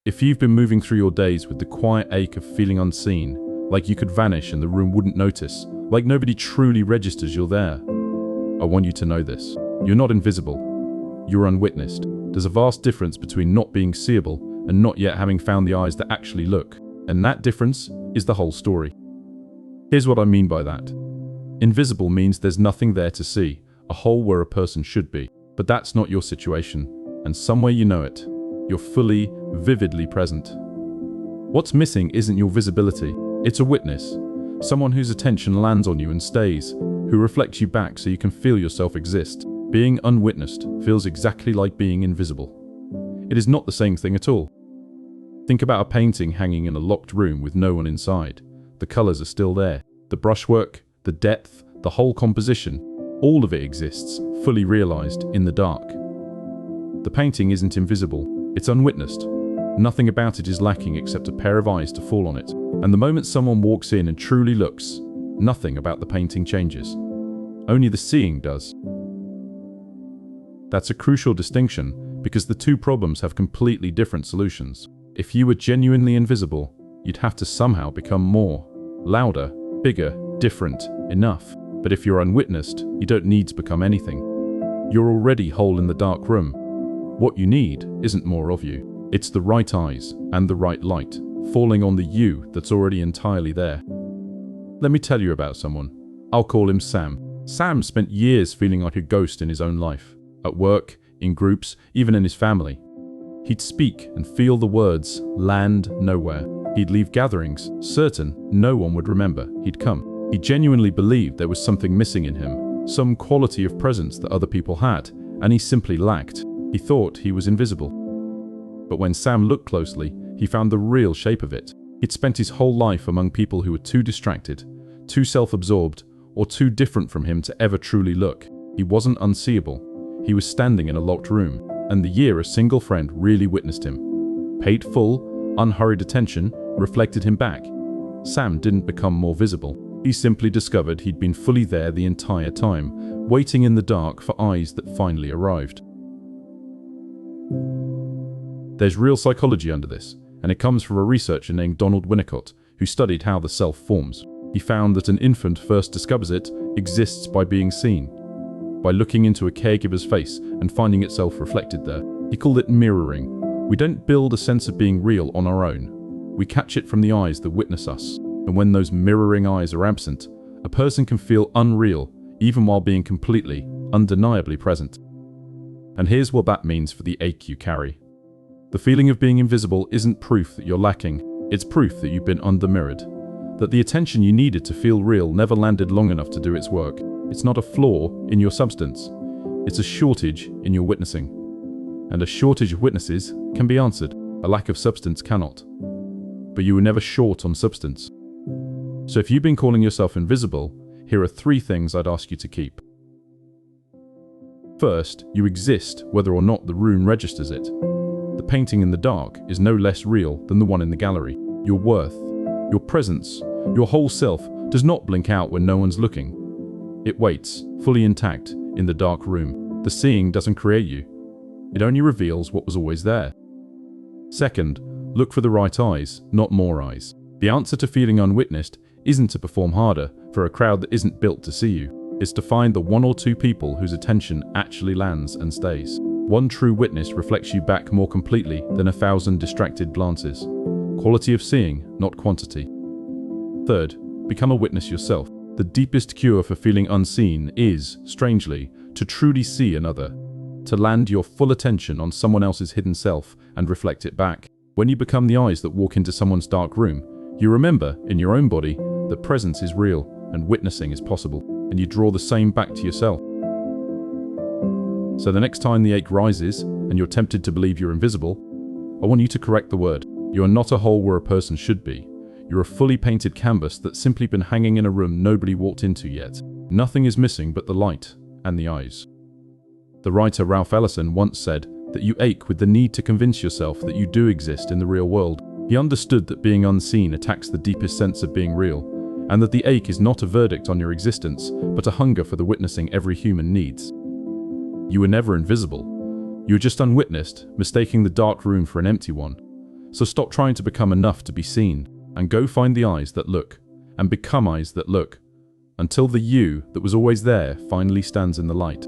If you've been moving through your days with the quiet ache of feeling unseen, like you could vanish and the room wouldn't notice, like nobody truly registers you're there, I want you to know this. You're not invisible. You're unwitnessed. There's a vast difference between not being seeable and not yet having found the eyes that actually look. And that difference is the whole story. Here's what I mean by that. Invisible means there's nothing there to see, a hole where a person should be. But that's not your situation, and somewhere you know it. You're fully, vividly present. What's missing isn't your visibility, it's a witness. Someone whose attention lands on you and stays, who reflects you back so you can feel yourself exist. Being unwitnessed feels exactly like being invisible. It is not the same thing at all. Think about a painting hanging in a locked room with no one inside. The colors are still there. The brushwork, the depth, the whole composition, all of it exists, fully realized, in the dark. The painting isn't invisible. It's unwitnessed. Nothing about it is lacking except a pair of eyes to fall on it. And the moment someone walks in and truly looks, nothing about the painting changes. Only the seeing does. That's a crucial distinction because the two problems have completely different solutions. If you were genuinely invisible, you'd have to somehow become more, louder, bigger, different, enough. But if you're unwitnessed, you don't need to become anything. You're already whole in the dark room. What you need isn't more of you. It's the right eyes and the right light, falling on the you that's already entirely there. Let me tell you about someone. I'll call him Sam. Sam spent years feeling like a ghost in his own life. At work, in groups, even in his family. He'd speak and feel the words, land nowhere. He'd leave gatherings, certain no one would remember he'd come. He genuinely believed there was something missing in him, some quality of presence that other people had, and he simply lacked. He thought he was invisible. But when Sam looked closely, he found the real shape of it. He'd spent his whole life among people who were too distracted, too self-absorbed, or too different from him to ever truly look. He wasn't unseeable. He was standing in a locked room, and the year a single friend really witnessed him. Paid full, unhurried attention reflected him back. Sam didn't become more visible. He simply discovered he'd been fully there the entire time, waiting in the dark for eyes that finally arrived. There's real psychology under this, and it comes from a researcher named Donald Winnicott, who studied how the self forms. He found that an infant first discovers it exists by being seen, by looking into a caregiver's face and finding itself reflected there. He called it mirroring. We don't build a sense of being real on our own. We catch it from the eyes that witness us. And when those mirroring eyes are absent, a person can feel unreal, even while being completely, undeniably present. And here's what that means for the ache you carry. The feeling of being invisible isn't proof that you're lacking, it's proof that you've been under-mirrored. That the attention you needed to feel real never landed long enough to do its work. It's not a flaw in your substance, it's a shortage in your witnessing. And a shortage of witnesses can be answered, a lack of substance cannot. But you were never short on substance. So if you've been calling yourself invisible, here are 3 things I'd ask you to keep. First, you exist whether or not the room registers it. The painting in the dark is no less real than the one in the gallery. Your worth, your presence, your whole self does not blink out when no one's looking. It waits, fully intact, in the dark room. The seeing doesn't create you. It only reveals what was always there. Second, look for the right eyes, not more eyes. The answer to feeling unwitnessed isn't to perform harder for a crowd that isn't built to see you. It's to find the 1 or 2 people whose attention actually lands and stays. One true witness reflects you back more completely than 1,000 distracted glances. Quality of seeing, not quantity. Third, become a witness yourself. The deepest cure for feeling unseen is, strangely, to truly see another. To land your full attention on someone else's hidden self and reflect it back. When you become the eyes that walk into someone's dark room, you remember, in your own body, that presence is real and witnessing is possible, and you draw the same back to yourself. So the next time the ache rises and you're tempted to believe you're invisible, I want you to correct the word. You are not a hole where a person should be. You're a fully painted canvas that's simply been hanging in a room nobody walked into yet. Nothing is missing but the light and the eyes. The writer Ralph Ellison once said that you ache with the need to convince yourself that you do exist in the real world. He understood that being unseen attacks the deepest sense of being real, and that the ache is not a verdict on your existence, but a hunger for the witnessing every human needs. You were never invisible. You were just unwitnessed, mistaking the dark room for an empty one. So stop trying to become enough to be seen, and go find the eyes that look, and become eyes that look, until the you that was always there finally stands in the light.